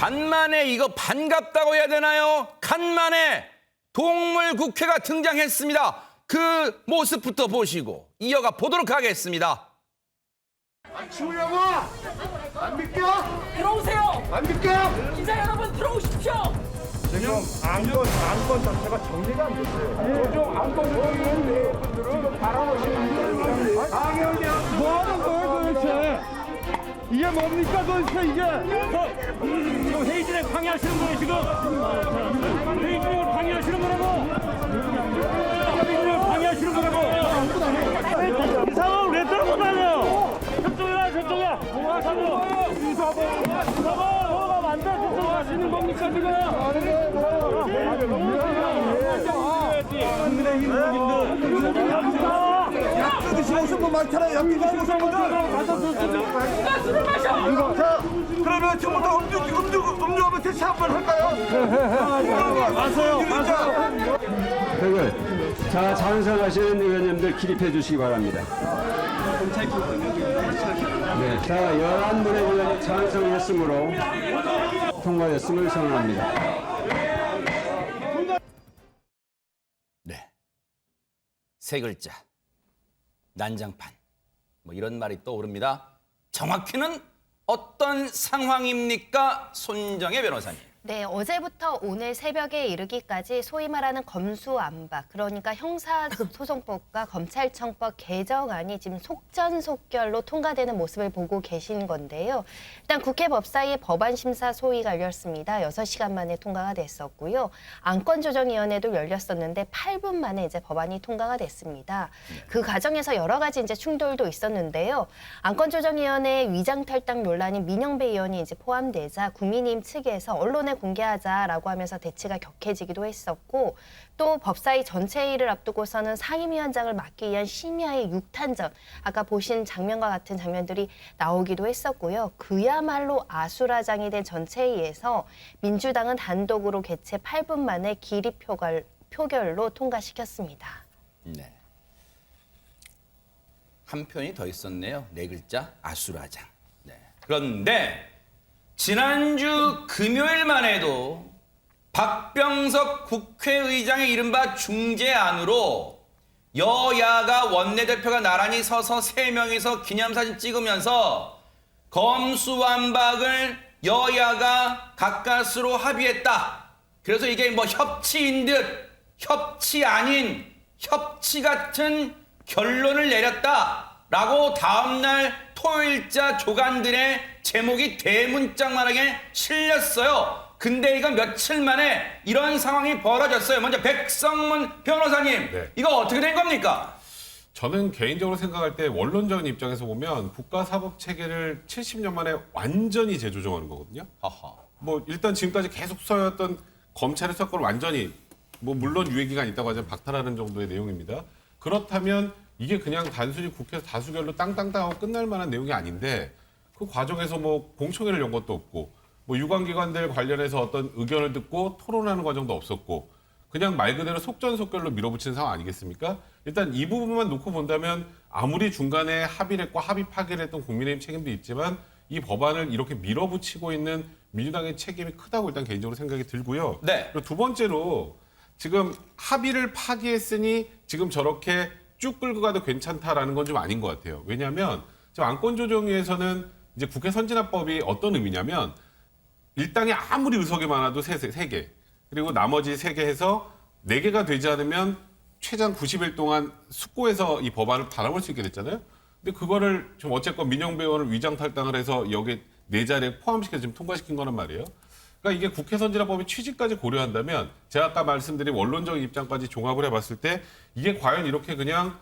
간만에 이거 반갑다고 해야 되나요? 간만에 동물국회가 등장했습니다. 그 모습부터 보시고 이어가 보도록 하겠습니다. 치우려고? 안 믿겨? 들어오세요. 안 믿겨? 기자 여러분 들어오십시오. 지금 안건 자체가 정리가 안 됐어요. 요즘 안건 조정위원회 분들은 바라보시는 거예요. 강영이야. 뭐 하는 거예요 도대체? 이게 뭡니까 도대체 이게? 지금 회의 진행 방해하시는 거예요 지금. 회의 진행을 방해하시는 거라고. 회의 진행을 방해하시는 거라고. 이 상황을 왜 들고 다녀요? 저쪽에 가 저쪽에. 뭐가 만들 저쪽에 가시는 겁니까 지금? 드시고 분 많잖아요. 약기 드시고 분들. 누가 술을 마셔? 자, 그러면 지금부터 음료하면 대체 한번 할까요? 마세요. 자, 찬성하시는 의원님들 기립해 주시기 바랍니다. 네, 자, 11분의 의원이 찬성했으므로 통과됐음을 선언합니다. 네, 세 글자 난장판 뭐 이런 말이 떠오릅니다. 정확히는 어떤 상황입니까, 손정혜 변호사님? 네, 어제부터 오늘 새벽에 이르기까지 소위 말하는 검수안박, 그러니까 형사소송법과 검찰청법 개정안이 지금 속전속결로 통과되는 모습을 보고 계신 건데요. 일단 국회 법사위의 법안 심사 소위가 열렸습니다. 6시간 만에 통과가 됐었고요. 안건조정위원회도 열렸었는데 8분 만에 이제 법안이 통과가 됐습니다. 그 과정에서 여러 가지 이제 충돌도 있었는데요. 안건조정위원회 위장 탈당 논란인 민영배 의원이 이제 포함되자 국민의힘 측에서 언론에 공개하자라고 하면서 대치가 격해지기도 했었고, 또 법사위 전체 회의를 앞두고서는 상임위원장을 맡기 위한 심야의 육탄전, 아까 보신 장면과 같은 장면들이 나오기도 했었고요. 그야말로 아수라장이 된 전체 회의에서 민주당은 단독으로 개최 8분 만에 기립 표결로 통과시켰습니다. 네. 한 표현이 더 있었네요. 네 글자 아수라장. 네. 그런데 지난주 금요일만 해도 박병석 국회의장의 이른바 중재안으로 여야가 원내대표가 나란히 서서 3명이서 기념사진 찍으면서 검수완박을 여야가 가까스로 합의했다. 그래서 이게 뭐 협치인 듯 협치 아닌 협치 같은 결론을 내렸다라고 다음날 토요일자 조간들의 제목이 대문짝만하게 실렸어요. 근데 이건 며칠 만에 이런 상황이 벌어졌어요. 먼저 백성문 변호사님, 네. 이거 어떻게 된 겁니까? 저는 개인적으로 생각할 때 원론적인 입장에서 보면 국가사법체계를 70년 만에 완전히 재조정하는 거거든요. 하하. 뭐 일단 지금까지 계속 수사였던 검찰의 수사권을 완전히 뭐 물론 유예기간이 있다고 하지만 박탈하는 정도의 내용입니다. 그렇다면 이게 그냥 단순히 국회에서 다수결로 땅땅땅하고 끝날 만한 내용이 아닌데 그 과정에서 뭐 공청회를 연 것도 없고 뭐 유관기관들 관련해서 어떤 의견을 듣고 토론하는 과정도 없었고 그냥 말 그대로 속전속결로 밀어붙이는 상황 아니겠습니까? 일단 이 부분만 놓고 본다면 아무리 중간에 합의를 했고 합의 파기를 했던 국민의힘 책임도 있지만 이 법안을 이렇게 밀어붙이고 있는 민주당의 책임이 크다고 일단 개인적으로 생각이 들고요. 네. 그리고 두 번째로 지금 합의를 파기했으니 지금 저렇게 쭉 끌고 가도 괜찮다라는 건 좀 아닌 것 같아요. 왜냐하면 지금 안건조정위에서는 이제 국회 선진화법이 어떤 의미냐면 일당이 아무리 의석이 많아도 세 개, 그리고 나머지 3개 해서 4개가 되지 않으면 최장 90일 동안 숙고해서 이 법안을 바라볼 수 있게 됐잖아요. 근데 그거를 좀 어쨌건 민영배 의원을 위장 탈당을 해서 여기 4자리에 포함시켜서 지금 통과시킨 거란 말이에요. 그러니까 이게 국회 선진화법의 취지까지 고려한다면 제가 아까 말씀드린 원론적인 입장까지 종합을 해봤을 때 이게 과연 이렇게 그냥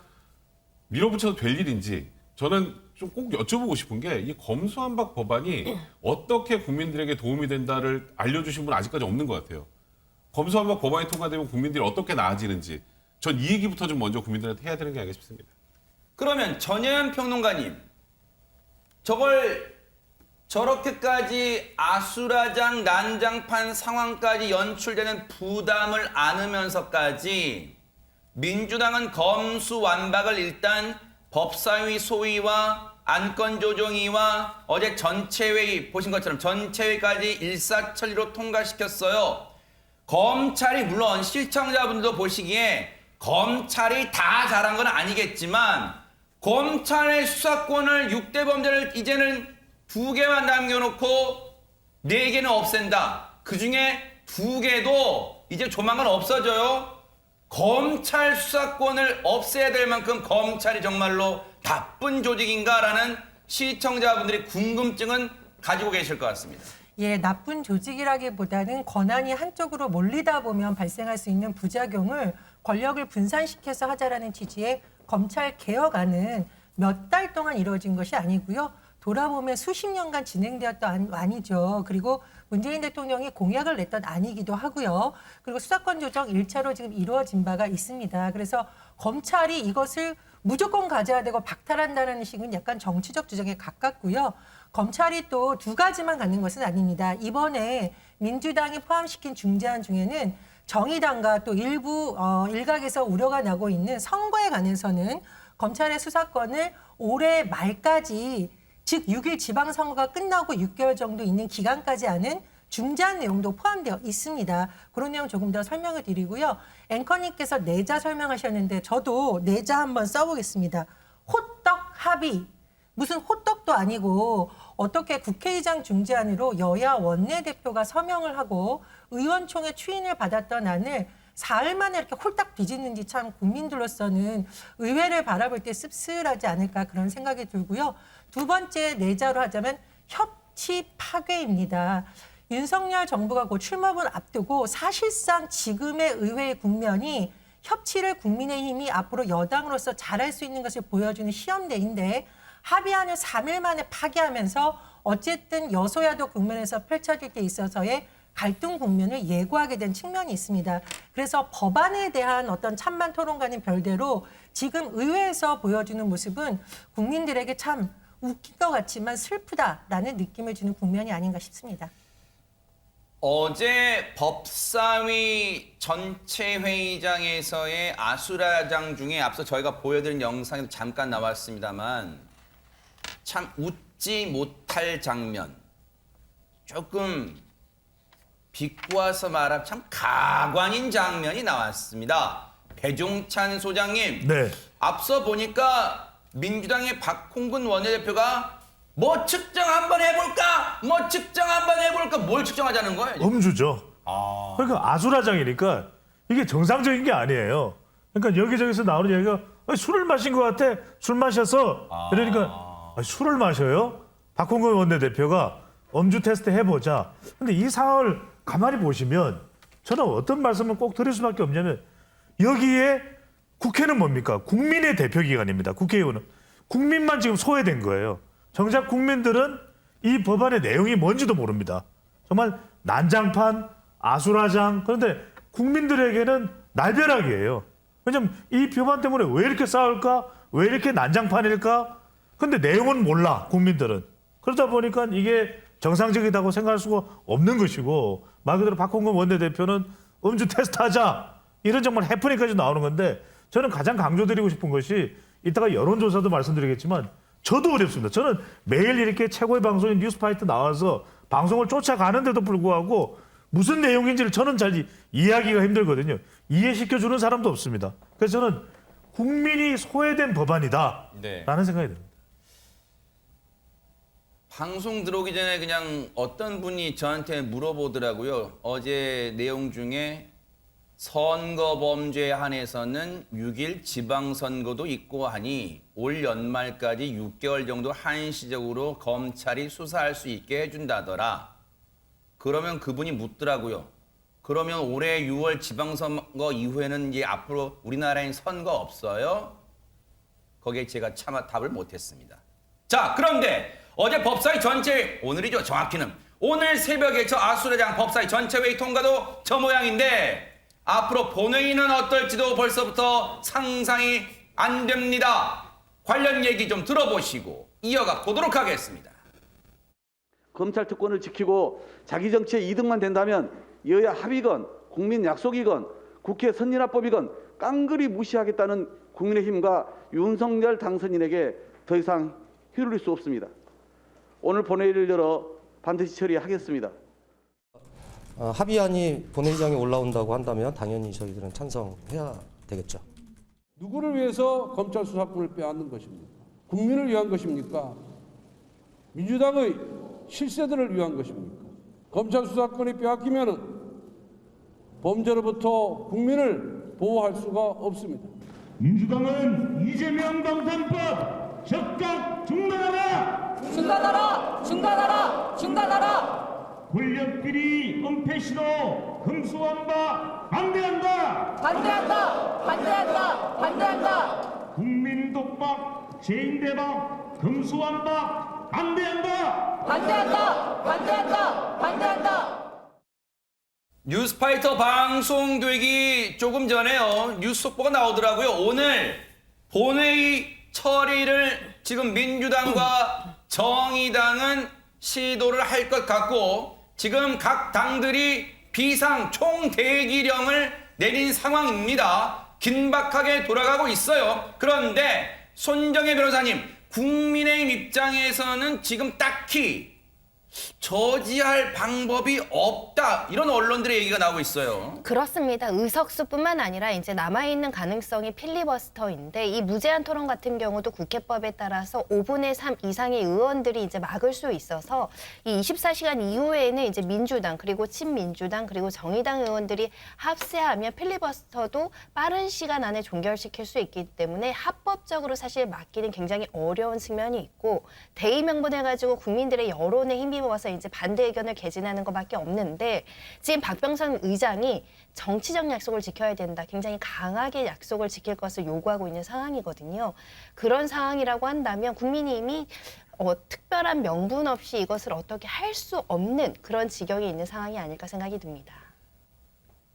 밀어붙여도 될 일인지 저는 좀 꼭 여쭤보고 싶은 게 이 검수완박 법안이 어떻게 국민들에게 도움이 된다를 알려주신 분은 아직까지 없는 것 같아요. 검수완박 법안이 통과되면 국민들이 어떻게 나아지는지 전 이 얘기부터 좀 먼저 국민들한테 해야 되는 게 아닌가 싶습니다. 그러면 전혜연 평론가님, 저걸 저렇게까지 아수라장 난장판 상황까지 연출되는 부담을 안으면서까지 민주당은 검수완박을 일단 법사위 소위와 안건조정위와 어제 전체회의 보신 것처럼 전체회의까지 일사천리로 통과시켰어요. 검찰이 물론 시청자분들도 보시기에 검찰이 다 잘한 건 아니겠지만 검찰의 수사권을 6대 범죄를 이제는 2개만 남겨놓고 4개는 없앤다. 그중에 2개도 이제 조만간 없어져요. 검찰 수사권을 없애야 될 만큼 검찰이 정말로 나쁜 조직인가라는 시청자분들의 궁금증은 가지고 계실 것 같습니다. 예, 나쁜 조직이라기보다는 권한이 한쪽으로 몰리다 보면 발생할 수 있는 부작용을 권력을 분산시켜서 하자라는 취지의 검찰 개혁안은 몇 달 동안 이루어진 것이 아니고요. 돌아보면 수십 년간 진행되었던 안이죠. 그리고 문재인 대통령이 공약을 냈던 안이기도 하고요. 그리고 수사권 조정 1차로 지금 이루어진 바가 있습니다. 그래서 검찰이 이것을 무조건 가져야 되고 박탈한다는 식은 약간 정치적 주장에 가깝고요. 검찰이 또 2가지만 갖는 것은 아닙니다. 이번에 민주당이 포함시킨 중재안 중에는 정의당과 또 일부 일각에서 우려가 나고 있는 선거에 관해서는 검찰의 수사권을 올해 말까지 즉 6일 지방선거가 끝나고 6개월 정도 있는 기간까지 하는 중재안 내용도 포함되어 있습니다. 그런 내용 조금 더 설명을 드리고요. 앵커님께서 내자 설명하셨는데 저도 내자 한번 써보겠습니다. 호떡 합의. 무슨 호떡도 아니고 어떻게 국회의장 중재안으로 여야 원내대표가 서명을 하고 의원총회 추인을 받았던 안을 사흘 만에 이렇게 홀딱 뒤집는지 참 국민들로서는 의회를 바라볼 때 씁쓸하지 않을까 그런 생각이 들고요. 2번째 내자로 하자면 협치 파괴입니다. 윤석열 정부가 곧 출마를 앞두고 사실상 지금의 의회의 국면이 협치를 국민의힘이 앞으로 여당으로서 잘할 수 있는 것을 보여주는 시험대인데 합의안을 3일 만에 파기하면서 어쨌든 여소야도 국면에서 펼쳐질 때 있어서의 갈등 국면을 예고하게 된 측면이 있습니다. 그래서 법안에 대한 어떤 찬반 토론과는 별개로 지금 의회에서 보여주는 모습은 국민들에게 참 웃긴 것 같지만 슬프다라는 느낌을 주는 국면이 아닌가 싶습니다. 어제 법사위 전체 회의장에서의 아수라장 중에 앞서 저희가 보여드린 영상에도 잠깐 나왔습니다만 참 웃지 못할 장면, 조금 비꼬아서 말하면 참 가관인 장면이 나왔습니다. 배종찬 소장님, 네. 앞서 보니까 민주당의 박홍근 원내대표가 뭐 측정 한번 해볼까? 뭐 측정 한번 해볼까? 뭘 측정하자는 거예요? 음주죠. 그러니까 아수라장이니까 이게 정상적인 게 아니에요. 그러니까 여기저기서 나오는 얘기가 술을 마신 것 같아. 술 마셔서. 그러니까 술을 마셔요? 박홍근 원내대표가 음주 테스트 해보자. 근데 이 상황을 가만히 보시면 저는 어떤 말씀을 꼭 드릴 수밖에 없냐면 여기에 국회는 뭡니까? 국민의 대표기관입니다. 국회의원은. 국민만 지금 소외된 거예요. 정작 국민들은 이 법안의 내용이 뭔지도 모릅니다. 정말 난장판, 아수라장. 그런데 국민들에게는 날벼락이에요. 왜냐면 이 법안 때문에 왜 이렇게 싸울까? 왜 이렇게 난장판일까? 근데 내용은 몰라, 국민들은. 그러다 보니까 이게 정상적이라고 생각할 수가 없는 것이고 말 그대로 박홍근 원내대표는 음주 테스트하자. 이런 정말 해프닝까지 나오는 건데 저는 가장 강조드리고 싶은 것이 이따가 여론조사도 말씀드리겠지만 저도 어렵습니다. 저는 매일 이렇게 최고의 방송인 뉴스파이트 나와서 방송을 쫓아가는데도 불구하고 무슨 내용인지를 저는 잘 이해하기가 힘들거든요. 이해시켜주는 사람도 없습니다. 그래서 저는 국민이 소외된 법안이다라는 생각이 듭니다. 방송 들어오기 전에 그냥 어떤 분이 저한테 물어보더라고요. 어제 내용 중에 선거 범죄에 한해서는 6일 지방선거도 있고 하니 올 연말까지 6개월 정도 한시적으로 검찰이 수사할 수 있게 해준다더라. 그러면 그분이 묻더라고요. 그러면 올해 6월 지방선거 이후에는 이제 앞으로 우리나라엔 선거 없어요? 거기에 제가 차마 답을 못했습니다. 자, 그런데 어제 법사위 전체, 오늘이죠, 정확히는. 오늘 새벽에 저 아수라장 법사위 전체회의 통과도 저 모양인데 앞으로 본회의는 어떨지도 벌써부터 상상이 안 됩니다. 관련 얘기 좀 들어보시고 이어가 보도록 하겠습니다. 검찰 특권을 지키고 자기 정치에 이득만 된다면 여야 합의건 국민 약속이건 국회 선진화법이건 깡그리 무시하겠다는 국민의힘과 윤석열 당선인에게 더 이상 휘둘릴 수 없습니다. 오늘 본회의를 열어 반드시 처리하겠습니다. 합의안이 본회의장에 올라온다고 한다면 당연히 저희들은 찬성해야 되겠죠. 누구를 위해서 검찰 수사권을 빼앗는 것입니까? 국민을 위한 것입니까? 민주당의 실세들을 위한 것입니까? 검찰 수사권이 빼앗기면은 범죄로부터 국민을 보호할 수가 없습니다. 민주당은 이재명 방탄법 즉각 중단하라! 중단하라! 중단하라! 중단하라! 권력들이 은폐 시도 금수한 바 반대한다! 반대한다! 반대한다! 반대한다! 국민 독박, 죄인 대박, 금수한 바 반대한다! 반대한다! 반대한다! 반대한다! 뉴스파이터 방송되기 조금 전에요. 뉴스 속보가 나오더라고요. 오늘 본회의 처리를 지금 민주당과 정의당은 시도를 할 것 같고 지금 각 당들이 비상 총대기령을 내린 상황입니다. 긴박하게 돌아가고 있어요. 그런데 손정혜 변호사님, 국민의힘 입장에서는 지금 딱히 저지할 방법이 없다. 이런 언론들의 얘기가 나오고 있어요. 그렇습니다. 의석수뿐만 아니라 이제 남아있는 가능성이 필리버스터인데 이 무제한 토론 같은 경우도 국회법에 따라서 5분의 3 이상의 의원들이 이제 막을 수 있어서 이 24시간 이후에는 이제 민주당 그리고 친민주당 그리고 정의당 의원들이 합세하면 필리버스터도 빠른 시간 안에 종결시킬 수 있기 때문에 합법적으로 사실 막기는 굉장히 어려운 측면이 있고 대의 명분해가지고 국민들의 여론에 힘입어서 이제 반대 의견을 개진하는 것밖에 없는데 지금 박병선 의장이 정치적 약속을 지켜야 된다. 굉장히 강하게 약속을 지킬 것을 요구하고 있는 상황이거든요. 그런 상황이라고 한다면 국민의힘이 특별한 명분 없이 이것을 어떻게 할 수 없는 그런 지경에 있는 상황이 아닐까 생각이 듭니다.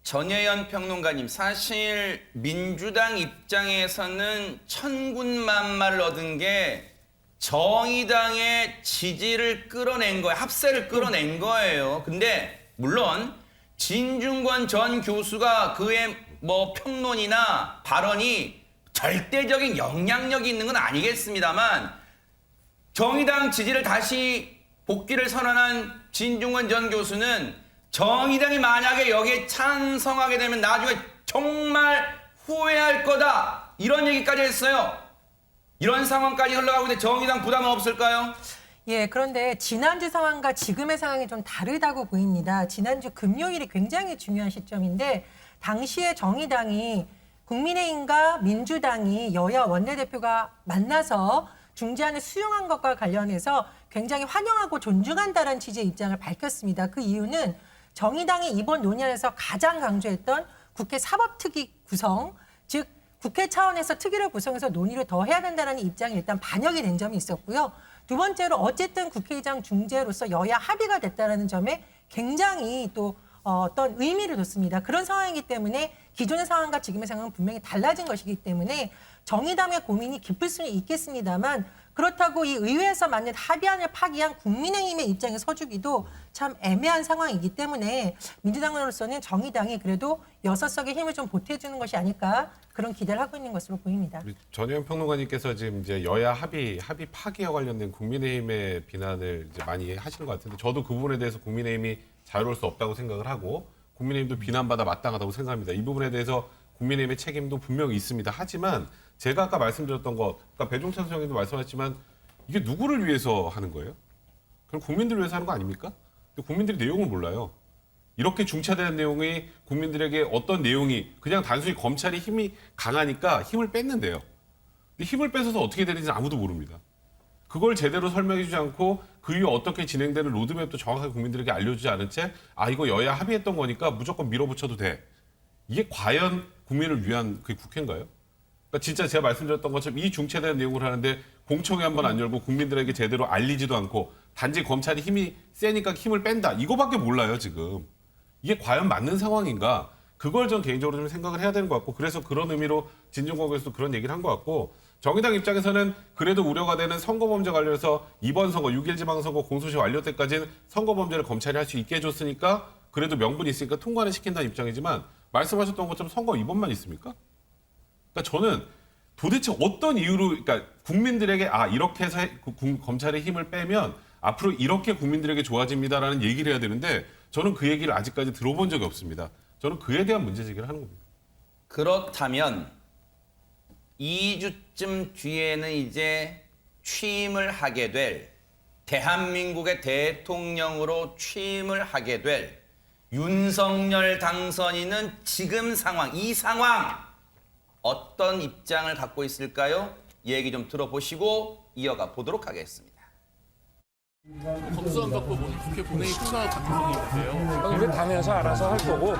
전혜연 평론가님, 사실 민주당 입장에서는 천군만마를 얻은 게 정의당의 지지를 끌어낸 거예요. 합세를 끌어낸 거예요. 근데 물론 진중권 전 교수가 그의 평론이나 발언이 절대적인 영향력이 있는 건 아니겠습니다만 정의당 지지를 다시 복귀를 선언한 진중권 전 교수는 정의당이 만약에 여기에 찬성하게 되면 나중에 정말 후회할 거다. 이런 얘기까지 했어요. 이런 상황까지 흘러가고 있는데 정의당 부담은 없을까요? 예, 그런데 지난주 상황과 지금의 상황이 좀 다르다고 보입니다. 지난주 금요일이 굉장히 중요한 시점인데 당시에 정의당이 국민의힘과 민주당이 여야 원내대표가 만나서 중재안을 수용한 것과 관련해서 굉장히 환영하고 존중한다는 취지의 입장을 밝혔습니다. 그 이유는 정의당이 이번 논의안에서 가장 강조했던 국회 사법특위 구성, 즉 국회 차원에서 특위를 구성해서 논의를 더 해야 된다는 입장이 일단 반영이 된 점이 있었고요. 두 번째로 어쨌든 국회의장 중재로서 여야 합의가 됐다는 점에 굉장히 또 어떤 의미를 뒀습니다. 그런 상황이기 때문에 기존의 상황과 지금의 상황은 분명히 달라진 것이기 때문에 정의당의 고민이 깊을 수는 있겠습니다만 그렇다고 이 의회에서 만든 합의안을 파기한 국민의힘의 입장에 서주기도 참 애매한 상황이기 때문에 민주당으로서는 정의당이 그래도 6석의 힘을 좀 보태주는 것이 아닐까 그런 기대를 하고 있는 것으로 보입니다. 전혜연 평론가님께서 지금 이제 여야 합의 파기와 관련된 국민의힘의 비난을 이제 많이 하시는 것 같은데 저도 그 부분에 대해서 국민의힘이 자유로울 수 없다고 생각을 하고 국민의힘도 비난받아 마땅하다고 생각합니다. 이 부분에 대해서 국민의힘의 책임도 분명히 있습니다. 하지만 제가 아까 말씀드렸던 것, 아까 배종찬 소장님도 말씀하셨지만 이게 누구를 위해서 하는 거예요? 그럼 국민들을 위해서 하는 거 아닙니까? 근데 국민들이 내용을 몰라요. 이렇게 중차대한 내용이 국민들에게 어떤 내용이 그냥 단순히 검찰이 힘이 강하니까 힘을 뺐는데요. 근데 힘을 뺏어서 어떻게 되는지 아무도 모릅니다. 그걸 제대로 설명해 주지 않고 그 이후 어떻게 진행되는 로드맵도 정확하게 국민들에게 알려주지 않은 채 이거 여야 합의했던 거니까 무조건 밀어붙여도 돼. 이게 과연 국민을 위한 그게 국회인가요? 그러니까 진짜 제가 말씀드렸던 것처럼 이 중체된 내용을 하는데 공청회 한번 안 열고 국민들에게 제대로 알리지도 않고 단지 검찰이 힘이 세니까 힘을 뺀다. 이거밖에 몰라요, 지금. 이게 과연 맞는 상황인가? 그걸 전 개인적으로 좀 생각을 해야 되는 것 같고 그래서 그런 의미로 진중권에서도 그런 얘기를 한 것 같고 정의당 입장에서는 그래도 우려가 되는 선거범죄 관련해서 이번 선거 6일 지방선거 공소시 완료 때까지는 선거범죄를 검찰이 할 수 있게 해줬으니까 그래도 명분이 있으니까 통과는 시킨다는 입장이지만 말씀하셨던 것처럼 선거 이번만 있습니까? 그러니까 저는 도대체 어떤 이유로 그러니까 국민들에게 이렇게 해서 검찰의 힘을 빼면 앞으로 이렇게 국민들에게 좋아집니다라는 얘기를 해야 되는데 저는 그 얘기를 아직까지 들어본 적이 없습니다. 저는 그에 대한 문제 제기를 하는 겁니다. 그렇다면 2주쯤 뒤에는 이제 취임을 하게 될 대한민국의 대통령으로 취임을 하게 될 윤석열 당선인은 지금 상황, 이 상황 어떤 입장을 갖고 있을까요? 얘기 좀 들어보시고 이어가 보도록 하겠습니다. 검수완박법은 국회 본회의 통과 가능성이 있는데요. 이제 당에서 알아서 할 거고,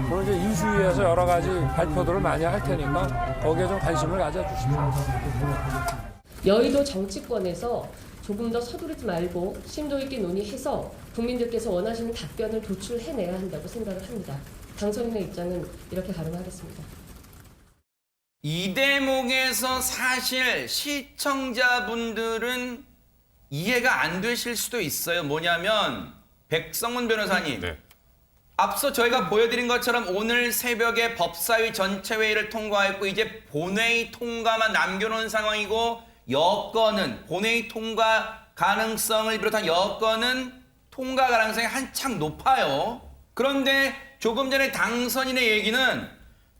그리고 이제 인수위에서 여러 가지 발표들을 많이 할 테니까 거기에 좀 관심을 가져주십시오. 여의도 정치권에서 조금 더 서두르지 말고 심도 있게 논의해서 국민들께서 원하시는 답변을 도출해내야 한다고 생각을 합니다. 당선인의 입장은 이렇게 가름하겠습니다. 이 대목에서 사실 시청자분들은 이해가 안 되실 수도 있어요. 뭐냐면 백성문 변호사님, 네. 앞서 저희가 보여드린 것처럼 오늘 새벽에 법사위 전체회의를 통과했고 이제 본회의 통과만 남겨놓은 상황이고 여건은 본회의 통과 가능성을 비롯한 여건은 통과 가능성이 한참 높아요. 그런데 조금 전에 당선인의 얘기는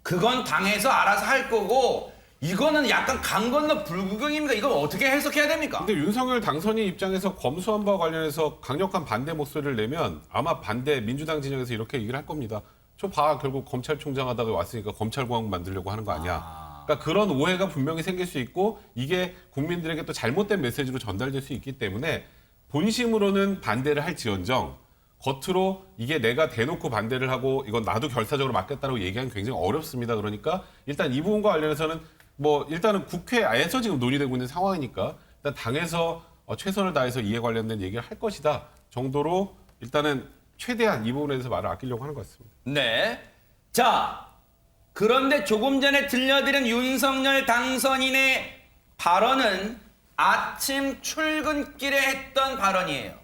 그건 당에서 알아서 할 거고 이거는 약간 강 건너 불구경입니다. 이걸 어떻게 해석해야 됩니까? 근데 윤석열 당선인 입장에서 검수완박과 관련해서 강력한 반대 목소리를 내면 아마 민주당 진영에서 이렇게 얘기를 할 겁니다. 저 봐, 결국 검찰총장 하다가 왔으니까 검찰공화국 만들려고 하는 거 아니야. 그러니까 그런 오해가 분명히 생길 수 있고 이게 국민들에게 또 잘못된 메시지로 전달될 수 있기 때문에 본심으로는 반대를 할지언정 겉으로 이게 내가 대놓고 반대를 하고 이건 나도 결사적으로 맡겠다고 얘기하면 굉장히 어렵습니다. 그러니까 일단 이 부분과 관련해서는 일단은 국회에서 지금 논의되고 있는 상황이니까 일단 당에서 최선을 다해서 이에 관련된 얘기를 할 것이다 정도로 일단은 최대한 이 부분에 대해서 말을 아끼려고 하는 것 같습니다. 네. 자, 그런데 조금 전에 들려드린 윤석열 당선인의 발언은 아침 출근길에 했던 발언이에요.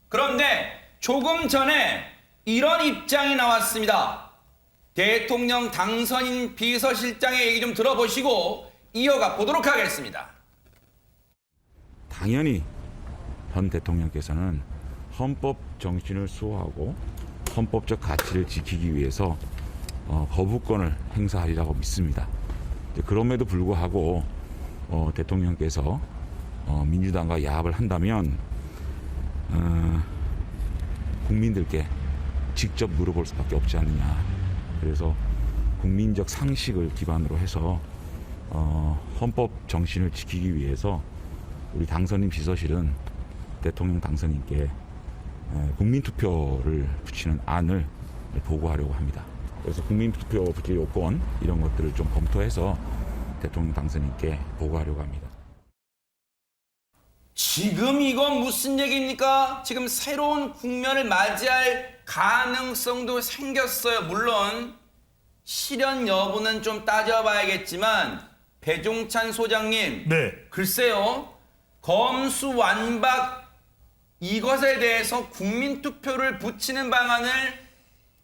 그런데 조금 전에 이런 입장이 나왔습니다. 대통령 당선인 비서실장의 얘기 좀 들어보시고 이어가 보도록 하겠습니다. 당연히 현 대통령께서는 헌법 정신을 수호하고 헌법적 가치를 지키기 위해서 거부권을 행사하리라고 믿습니다. 그럼에도 불구하고 대통령께서 민주당과 야합을 한다면 국민들께 직접 물어볼 수밖에 없지 않느냐. 그래서 국민적 상식을 기반으로 해서 헌법 정신을 지키기 위해서 우리 당선인 비서실은 대통령 당선인께 국민투표를 붙이는 안을 보고하려고 합니다. 그래서 국민투표 붙일 요건 이런 것들을 좀 검토해서 대통령 당선인께 보고하려고 합니다. 지금 이건 무슨 얘기입니까? 지금 새로운 국면을 맞이할 가능성도 생겼어요. 물론 실현 여부는 좀 따져봐야겠지만 배종찬 소장님, 네. 글쎄요. 검수완박 이것에 대해서 국민투표를 붙이는 방안을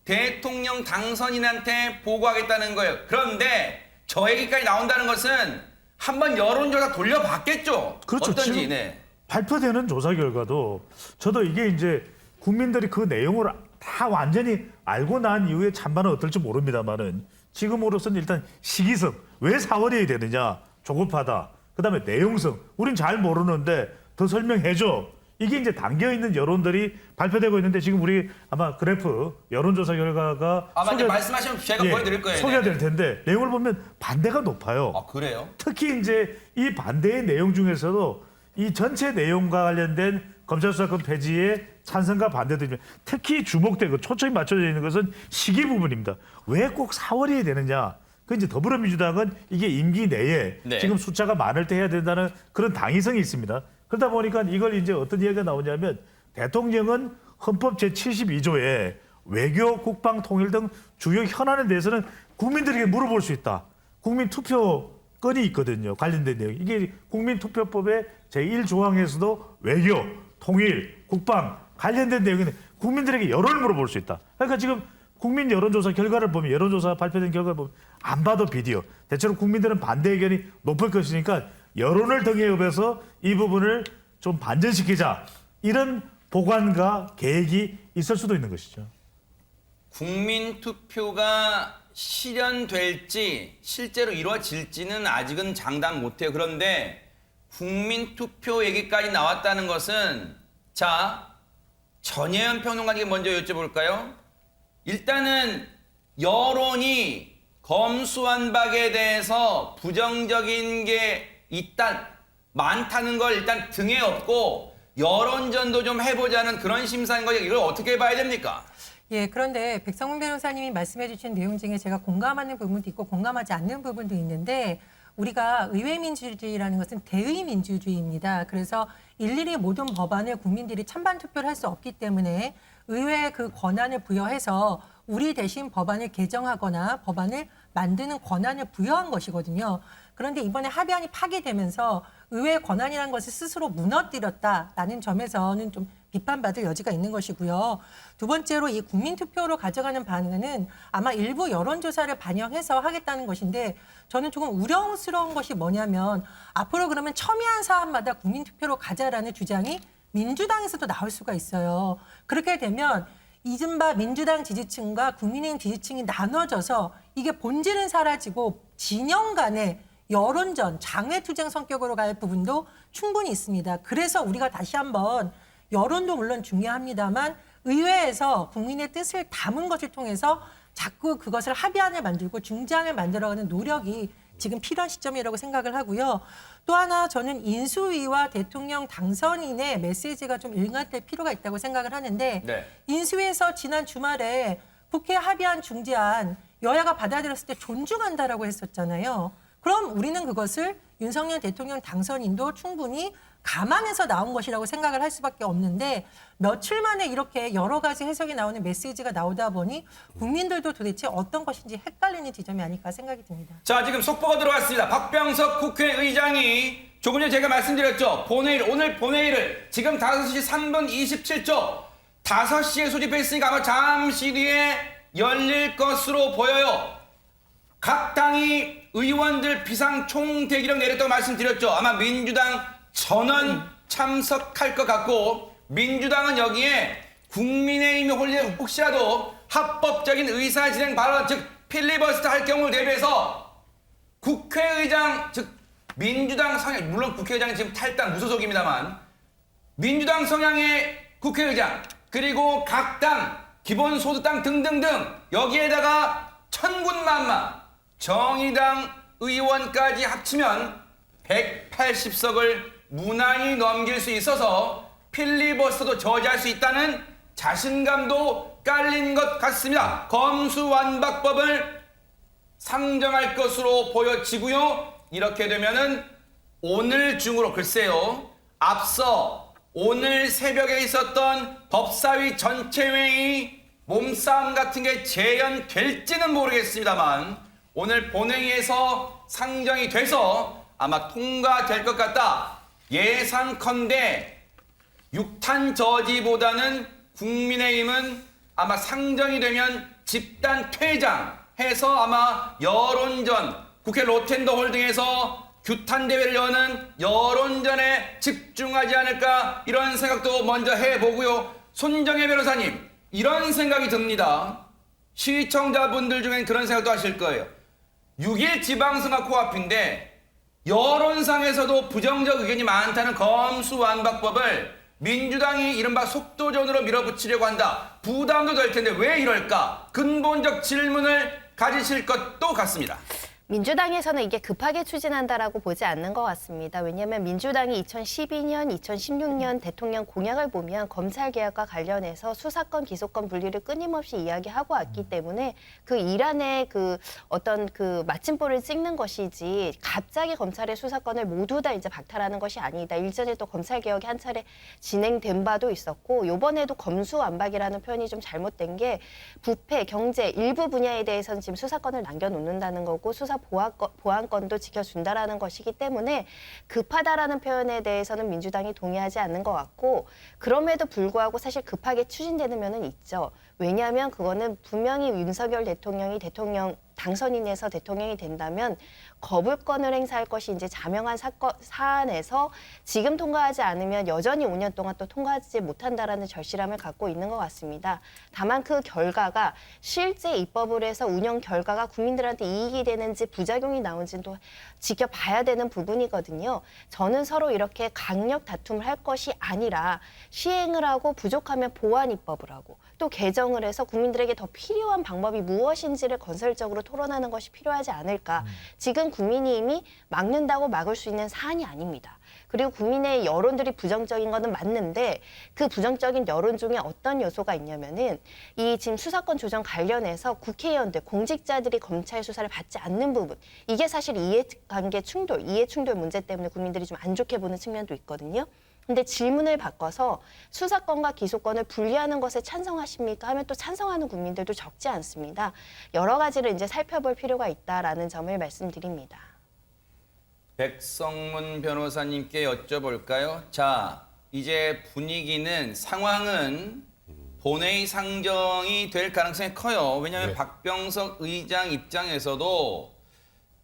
대통령 당선인한테 보고하겠다는 거예요. 그런데 저 얘기까지 나온다는 것은 한번 여론조사 돌려봤겠죠? 그렇죠. 어떤지. 지금 네. 발표되는 조사 결과도 저도 이게 이제 국민들이 그 내용을 다 완전히 알고 난 이후에 찬반은 어떨지 모릅니다만은 지금으로서는 일단 시기성, 왜 4월이 되느냐, 조급하다. 그다음에 내용성, 우린 잘 모르는데 더 설명해줘. 이게 이제 담겨 있는 여론들이 발표되고 있는데 지금 우리 아마 그래프 여론조사 결과가 아마 이제 말씀하시면 제가 보여드릴 거예요. 소개가 될 텐데 내용을 보면 반대가 높아요. 아, 그래요? 특히 이제 이 반대의 내용 중에서도 이 전체 내용과 관련된 검찰 수사권 폐지에 찬성과 반대도 특히 주목되고 초점이 맞춰져 있는 것은 시기 부분입니다. 왜 꼭 4월이 되느냐? 그 이제 더불어민주당은 이게 임기 내에 네. 지금 숫자가 많을 때 해야 된다는 그런 당위성이 있습니다. 그러다 보니까 이걸 이제 어떤 이야기가 나오냐면 대통령은 헌법 제72조에 외교, 국방, 통일 등 주요 현안에 대해서는 국민들에게 물어볼 수 있다. 국민 투표권이 있거든요. 관련된 내용. 이게 국민투표법의 제1조항에서도 외교, 통일, 국방 관련된 내용인데 국민들에게 여론을 물어볼 수 있다. 그러니까 지금 국민 여론조사 결과를 보면 여론조사 발표된 결과를 보면 안 봐도 비디오. 대체로 국민들은 반대 의견이 높을 것이니까 여론을 등에 업해서 이 부분을 좀 반전시키자. 이런 보관과 계획이 있을 수도 있는 것이죠. 국민 투표가 실현될지 실제로 이루어질지는 아직은 장담 못해요. 그런데 국민 투표 얘기까지 나왔다는 것은 자, 전혜연 평론가에게 먼저 여쭤볼까요? 일단은 여론이 검수완박에 대해서 부정적인 게 많다는 걸 일단 등에 업고 여론전도 좀 해보자는 그런 심사인 거죠. 이걸 어떻게 봐야 됩니까? 예, 그런데 백성문 변호사님이 말씀해 주신 내용 중에 제가 공감하는 부분도 있고 공감하지 않는 부분도 있는데 우리가 의회민주주의라는 것은 대의민주주의입니다. 그래서 일일이 모든 법안을 국민들이 찬반 투표를 할 수 없기 때문에 의회에 그 권한을 부여해서 우리 대신 법안을 개정하거나 법안을 만드는 권한을 부여한 것이거든요. 그런데 이번에 합의안이 파기되면서 의회의 권한이라는 것을 스스로 무너뜨렸다라는 점에서는 좀 비판받을 여지가 있는 것이고요. 두 번째로 이 국민투표로 가져가는 방안은 아마 일부 여론조사를 반영해서 하겠다는 것인데 저는 조금 우려스러운 것이 뭐냐면 앞으로 그러면 첨예한 사안마다 국민투표로 가자라는 주장이 민주당에서도 나올 수가 있어요. 그렇게 되면 이른바 민주당 지지층과 국민의힘 지지층이 나눠져서 이게 본질은 사라지고 진영 간의 여론전, 장외투쟁 성격으로 갈 부분도 충분히 있습니다. 그래서 우리가 다시 한번 여론도 물론 중요합니다만 의회에서 국민의 뜻을 담은 것을 통해서 자꾸 그것을 합의안을 만들고 중재안을 만들어가는 노력이 지금 필요한 시점이라고 생각을 하고요. 또 하나 저는 인수위와 대통령 당선인의 메시지가 좀 일관될 필요가 있다고 생각을 하는데 인수위에서 지난 주말에 국회 합의안 중재안 여야가 받아들였을 때 존중한다라고 했었잖아요. 그럼 우리는 그것을 윤석열 대통령 당선인도 충분히 감안해서 나온 것이라고 생각을 할 수밖에 없는데 며칠 만에 이렇게 여러 가지 해석이 나오는 메시지가 나오다 보니 국민들도 도대체 어떤 것인지 헷갈리는 지점이 아닐까 생각이 듭니다. 자, 지금 속보가 들어왔습니다. 박병석 국회의장이 조금 전에 제가 말씀드렸죠. 오늘 본회의를 지금 5시 3분 27초 5시에 소집했으니까 아마 잠시 뒤에 열릴 것으로 보여요. 각 당이 의원들 비상총대기령 내렸다고 말씀드렸죠. 아마 민주당 전원 참석할 것 같고 민주당은 여기에 국민의힘이 혹시라도 합법적인 의사진행 발언 즉 필리버스터 할 경우를 대비해서 국회의장 즉 민주당 성향 물론 국회의장이 지금 탈당 무소속입니다만 민주당 성향의 국회의장 그리고 각 당 기본소득당 등등등 여기에다가 천군만마 정의당 의원까지 합치면 180석을 무난히 넘길 수 있어서 필리버스터도 저지할 수 있다는 자신감도 깔린 것 같습니다. 검수완박법을 상정할 것으로 보여지고요. 이렇게 되면은 오늘 중으로 글쎄요. 앞서 오늘 새벽에 있었던 법사위 전체 회의 몸싸움 같은 게 재연될지는 모르겠습니다만 오늘 본회의에서 상정이 돼서 아마 통과될 것 같다. 예상컨대 6탄 저지보다는 국민의힘은 아마 상정이 되면 집단 퇴장해서 아마 여론전 국회 로텐더 홀딩에서 규탄 대회를 여는 여론전에 집중하지 않을까 이런 생각도 먼저 해보고요. 손정혜 변호사님 이런 생각이 듭니다. 시청자분들 중엔 그런 생각도 하실 거예요. 6.1 지방선거 코앞인데 여론상에서도 부정적 의견이 많다는 검수완박법을 민주당이 이른바 속도전으로 밀어붙이려고 한다. 부담도 될 텐데 왜 이럴까? 근본적 질문을 가지실 것도 같습니다. 민주당에서는 이게 급하게 추진한다라고 보지 않는 것 같습니다. 왜냐하면 민주당이 2012년, 2016년 대통령 공약을 보면 검찰개혁과 관련해서 수사권, 기소권 분리를 끊임없이 이야기하고 왔기 때문에 그 일환의 그 어떤 그 마침표를 찍는 것이지 갑자기 검찰의 수사권을 모두 다 이제 박탈하는 것이 아니다. 일전에 또 검찰개혁이 한 차례 진행된 바도 있었고 이번에도 검수완박이라는 표현이 좀 잘못된 게 부패, 경제 일부 분야에 대해서는 지금 수사권을 남겨놓는다는 거고 수사 수사 보안권도 지켜준다라는 것이기 때문에 급하다라는 표현에 대해서는 민주당이 동의하지 않는 것 같고 그럼에도 불구하고 사실 급하게 추진되는 면은 있죠. 왜냐하면 그거는 분명히 윤석열 대통령이 당선인에서 대통령이 된다면 거부권을 행사할 것이 이제 자명한 사안에서 지금 통과하지 않으면 여전히 5년 동안 또 통과하지 못한다라는 절실함을 갖고 있는 것 같습니다. 다만 그 결과가 실제 입법을 해서 운영 결과가 국민들한테 이익이 되는지 부작용이 나오는지는 또 지켜봐야 되는 부분이거든요. 저는 서로 이렇게 강력 다툼을 할 것이 아니라 시행을 하고 부족하면 보완 입법을 하고 또 개정을 해서 국민들에게 더 필요한 방법이 무엇인지를 건설적으로 토론하는 것이 필요하지 않을까. 지금 국민이 이미 막는다고 막을 수 있는 사안이 아닙니다. 그리고 국민의 여론들이 부정적인 거는 맞는데 그 부정적인 여론 중에 어떤 요소가 있냐면은 이 지금 수사권 조정 관련해서 국회의원들, 공직자들이 검찰 수사를 받지 않는 부분 이게 사실 이해 충돌 문제 때문에 국민들이 좀 안 좋게 보는 측면도 있거든요. 근데 질문을 바꿔서 수사권과 기소권을 분리하는 것에 찬성하십니까? 하면 또 찬성하는 국민들도 적지 않습니다. 여러 가지를 이제 살펴볼 필요가 있다라는 점을 말씀드립니다. 백성문 변호사님께 여쭤볼까요? 자, 이제 분위기는 상황은 본회의 상정이 될 가능성이 커요. 왜냐하면 박병석 의장 입장에서도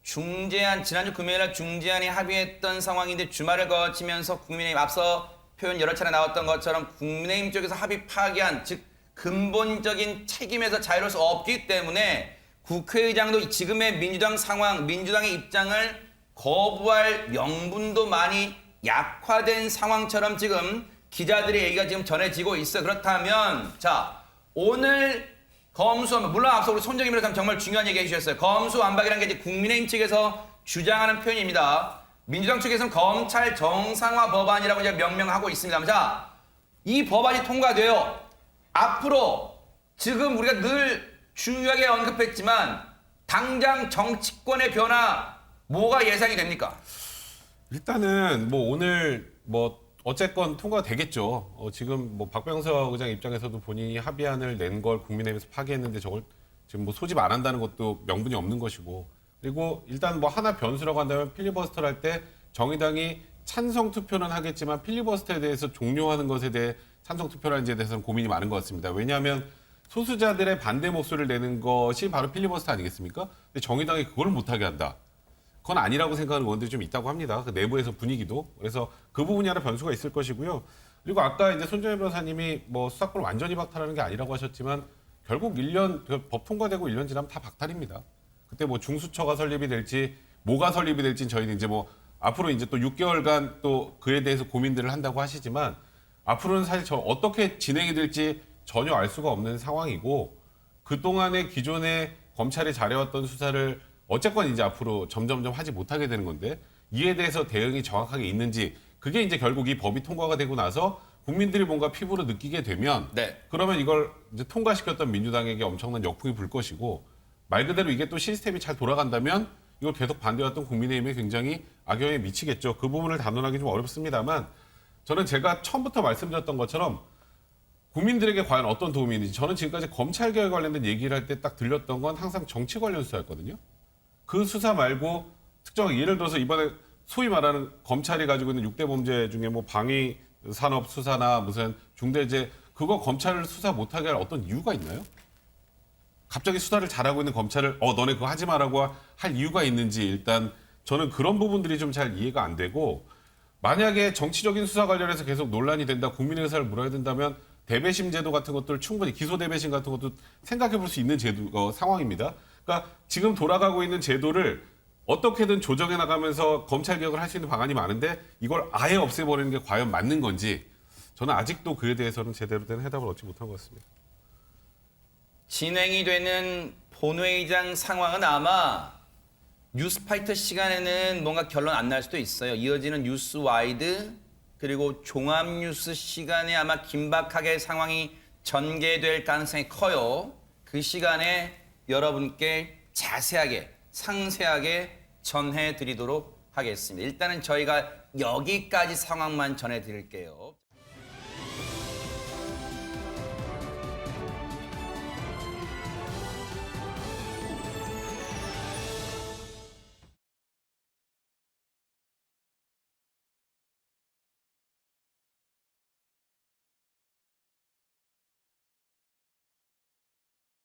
지난주 금요일날 중재안이 합의했던 상황인데 주말을 거치면서 국민의힘 앞서 표현 여러 차례 나왔던 것처럼 국민의힘 쪽에서 합의 파기한 즉 근본적인 책임에서 자유로울 수 없기 때문에 국회의장도 지금의 민주당 상황, 민주당의 입장을 거부할 명분도 많이 약화된 상황처럼 지금 기자들의 얘기가 지금 전해지고 있어. 그렇다면 자 오늘 검수완박, 물론 앞서 우리 손정희 변호사님 정말 중요한 얘기 해주셨어요. 검수완박이라는 게 이제 국민의힘 측에서 주장하는 표현입니다. 민주당 측에서는 검찰 정상화 법안이라고 이제 명명하고 있습니다. 자, 이 법안이 통과돼요. 앞으로 지금 우리가 늘 중요하게 언급했지만 당장 정치권의 변화 뭐가 예상이 됩니까? 일단은 뭐 오늘 뭐 어쨌건 통과되겠죠. 지금 뭐 박병석 의장 입장에서도 본인이 합의안을 낸 걸 국민의힘에서 파기했는데 저걸 지금 뭐 소집 안 한다는 것도 명분이 없는 것이고 그리고 일단 뭐 하나 변수라고 한다면 필리버스터를 할 때 정의당이 찬성 투표는 하겠지만 필리버스터에 대해서 종료하는 것에 대해 찬성 투표를 하는지에 대해서는 고민이 많은 것 같습니다. 왜냐하면 소수자들의 반대 목소리를 내는 것이 바로 필리버스터 아니겠습니까? 근데 정의당이 그걸 못하게 한다. 그건 아니라고 생각하는 의원들이 좀 있다고 합니다. 그 내부에서 분위기도. 그래서 그 부분이 하나 변수가 있을 것이고요. 그리고 아까 이제 손정혜 변호사님이 뭐 수사권을 완전히 박탈하는 게 아니라고 하셨지만 결국 1년, 법 통과되고 1년 지나면 다 박탈입니다. 그때 뭐 중수처가 설립이 될지 뭐가 설립이 될지 저희는 이제 뭐 앞으로 이제 또 6개월간 또 그에 대해서 고민들을 한다고 하시지만 앞으로는 사실 저 어떻게 진행이 될지 전혀 알 수가 없는 상황이고 그동안의 기존에 검찰이 잘해왔던 수사를 어쨌건 이제 앞으로 점점점 하지 못하게 되는 건데 이에 대해서 대응이 정확하게 있는지 그게 이제 결국 이 법이 통과가 되고 나서 국민들이 뭔가 피부로 느끼게 되면 그러면 이걸 이제 통과시켰던 민주당에게 엄청난 역풍이 불 것이고 말 그대로 이게 또 시스템이 잘 돌아간다면 이걸 계속 반대했던 국민의힘에 굉장히 악영향이 미치겠죠. 그 부분을 단언하기 좀 어렵습니다만 저는 제가 처음부터 말씀드렸던 것처럼 국민들에게 과연 어떤 도움이 있는지 저는 지금까지 검찰개혁 관련된 얘기를 할 때 딱 들렸던 건 항상 정치 관련 수사였거든요. 그 수사 말고 특정 예를 들어서 이번에 소위 말하는 검찰이 가지고 있는 6대 범죄 중에 뭐 방위 산업 수사나 무슨 중대재 그거 검찰을 수사 못하게 할 어떤 이유가 있나요? 갑자기 수사를 잘하고 있는 검찰을 너네 그거 하지 마라고 할 이유가 있는지 일단 저는 그런 부분들이 좀 잘 이해가 안 되고 만약에 정치적인 수사 관련해서 계속 논란이 된다 국민의 의사를 물어야 된다면 대배심 제도 같은 것들 충분히 기소 대배심 같은 것도 생각해 볼 수 있는 제도 상황입니다. 그러니까 지금 돌아가고 있는 제도를 어떻게든 조정해 나가면서 검찰 개혁을 할 수 있는 방안이 많은데 이걸 아예 없애버리는 게 과연 맞는 건지 저는 아직도 그에 대해서는 제대로 된 해답을 얻지 못한 것 같습니다. 진행이 되는 본회의장 상황은 아마 뉴스파이터 시간에는 뭔가 결론 안 날 수도 있어요. 이어지는 뉴스와이드 그리고 종합뉴스 시간에 아마 긴박하게 상황이 전개될 가능성이 커요. 그 시간에 여러분께 자세하게 상세하게 전해드리도록 하겠습니다. 일단은 저희가 여기까지 상황만 전해드릴게요.